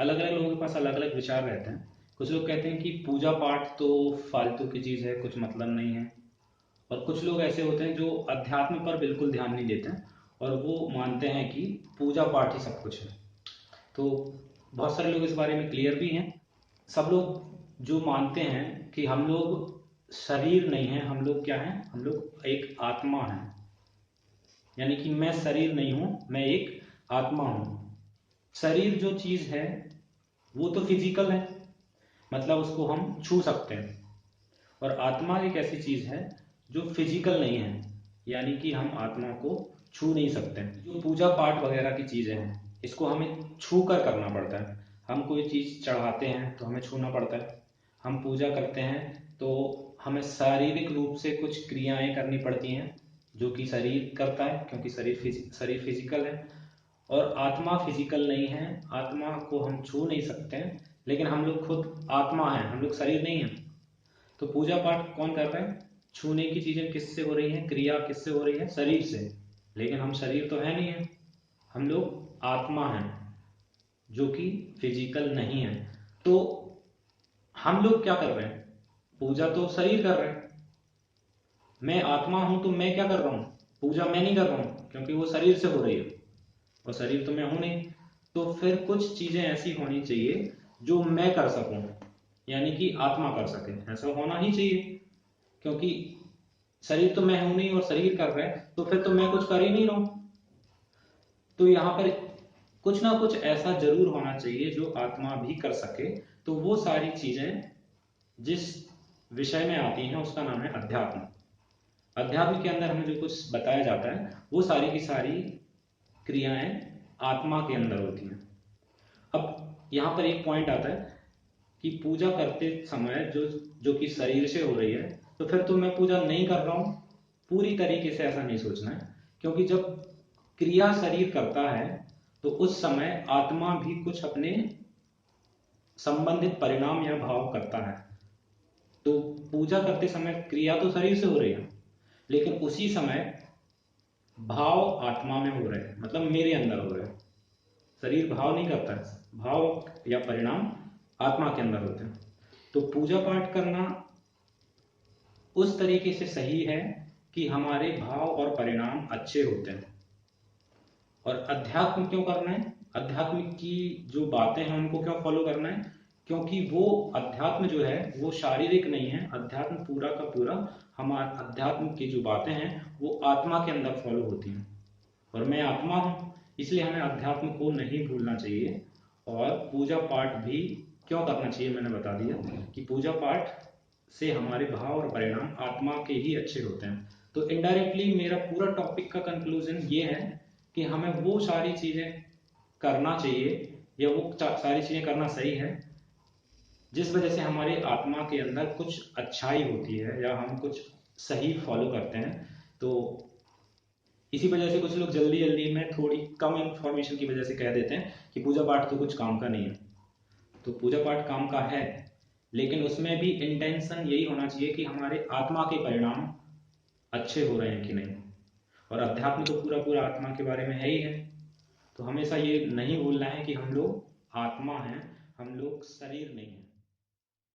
अलग अलग लोगों के पास अलग अलग विचार रहते हैं। कुछ लोग कहते हैं कि पूजा पाठ तो फालतू की चीज़ है, कुछ मतलब नहीं है। और कुछ लोग ऐसे होते हैं जो अध्यात्म पर बिल्कुल ध्यान नहीं देते हैं और वो मानते हैं कि पूजा पाठ ही सब कुछ है। तो बहुत सारे लोग इस बारे में क्लियर भी हैं। सब लोग जो मानते हैं कि हम लोग शरीर नहीं हैं, हम लोग क्या हैं, हम लोग एक आत्मा हैं। यानी कि मैं शरीर नहीं हूँ, मैं एक आत्मा हूँ। शरीर जो चीज़ है वो तो फिजिकल है, मतलब उसको हम छू सकते हैं। और आत्मा एक ऐसी चीज़ है जो फिजिकल नहीं है, यानी कि हम आत्मा को छू नहीं सकते। जो पूजा पाठ वगैरह की चीज़ें हैं इसको हमें छू कर करना पड़ता है। हम कोई चीज़ चढ़ाते हैं तो हमें छूना पड़ता है। हम पूजा करते हैं तो हमें शारीरिक रूप से कुछ क्रियाएं करनी पड़ती हैं जो कि शरीर करता है, क्योंकि शरीर फिजिकल है। और आत्मा फिजिकल नहीं है, आत्मा को हम छू नहीं सकते हैं, लेकिन हम लोग खुद आत्मा हैं, हम लोग शरीर नहीं हैं। तो पूजा पाठ कौन कर रहा है? छूने की चीजें किससे हो रही हैं, क्रिया किससे हो रही है? शरीर से। लेकिन हम शरीर तो है नहीं है, हम लोग आत्मा हैं जो कि फिजिकल नहीं है। तो हम लोग क्या कर रहे हैं? पूजा तो शरीर कर रहे हैं। मैं आत्मा हूं तो मैं क्या कर रहा हूं? पूजा मैं नहीं कर रहा हूं, क्योंकि वो शरीर से हो रही है और शरीर तो मैं हूं नहीं। तो फिर कुछ चीजें ऐसी होनी चाहिए जो मैं कर सकूं, यानी कि आत्मा कर सके। ऐसा होना ही चाहिए, क्योंकि शरीर तो मैं हूं नहीं और शरीर कर रहा है, तो फिर तो मैं कुछ कर ही नहीं रहा हूं। तो यहाँ पर कुछ ना कुछ ऐसा जरूर होना चाहिए जो आत्मा भी कर सके। तो वो सारी चीजें जिस विषय में आती हैं उसका नाम है अध्यात्म। अध्यात्म के अंदर हमें जो कुछ बताया जाता है वो सारी की सारी क्रियाएं आत्मा के अंदर होती हैं। अब यहाँ पर एक पॉइंट आता है कि पूजा करते समय जो जो कि शरीर से हो रही है, तो फिर तो मैं पूजा नहीं कर रहा हूँ। पूरी तरीके से ऐसा नहीं सोचना है, क्योंकि जब क्रिया शरीर करता है तो उस समय आत्मा भी कुछ अपने संबंधित परिणाम या भाव करता है। तो पूजा करते समय क्रिया तो शरीर से हो रही है, लेकिन उसी समय भाव आत्मा में हो रहे हैं, मतलब मेरे अंदर हो रहे हैं। शरीर भाव नहीं करता है, भाव या परिणाम आत्मा के अंदर होते हैं। तो पूजा पाठ करना उस तरीके से सही है कि हमारे भाव और परिणाम अच्छे होते हैं। और अध्यात्म क्यों करना है? अध्यात्म की जो बातें हैं उनको क्यों फॉलो करना है? क्योंकि वो अध्यात्म जो है वो शारीरिक नहीं है। अध्यात्म पूरा का पूरा, हमारे अध्यात्म की जो बातें हैं वो आत्मा के अंदर फॉलो होती हैं। और मैं आत्मा हूँ, इसलिए हमें अध्यात्म को नहीं भूलना चाहिए। और पूजा पाठ भी क्यों करना चाहिए मैंने बता दिया कि पूजा पाठ से हमारे भाव और परिणाम आत्मा के ही अच्छे होते हैं। तो इनडायरेक्टली मेरा पूरा टॉपिक का कंक्लूजन ये है कि हमें वो सारी चीज़ें करना चाहिए, या वो सारी चीज़ें करना सही है जिस वजह से हमारे आत्मा के अंदर कुछ अच्छाई होती है या हम कुछ सही फॉलो करते हैं। तो इसी वजह से कुछ लोग जल्दी जल्दी में थोड़ी कम इंफॉर्मेशन की वजह से कह देते हैं कि पूजा पाठ तो कुछ काम का नहीं है। तो पूजा पाठ काम का है, लेकिन उसमें भी इंटेंशन यही होना चाहिए कि हमारे आत्मा के परिणाम अच्छे हो रहे हैं कि नहीं। और अध्यात्म तो पूरा पूरा आत्मा के बारे में है ही है। तो हमेशा ये नहीं भूलना है कि हम लोग आत्मा हैं, हम लोग शरीर नहीं हैं।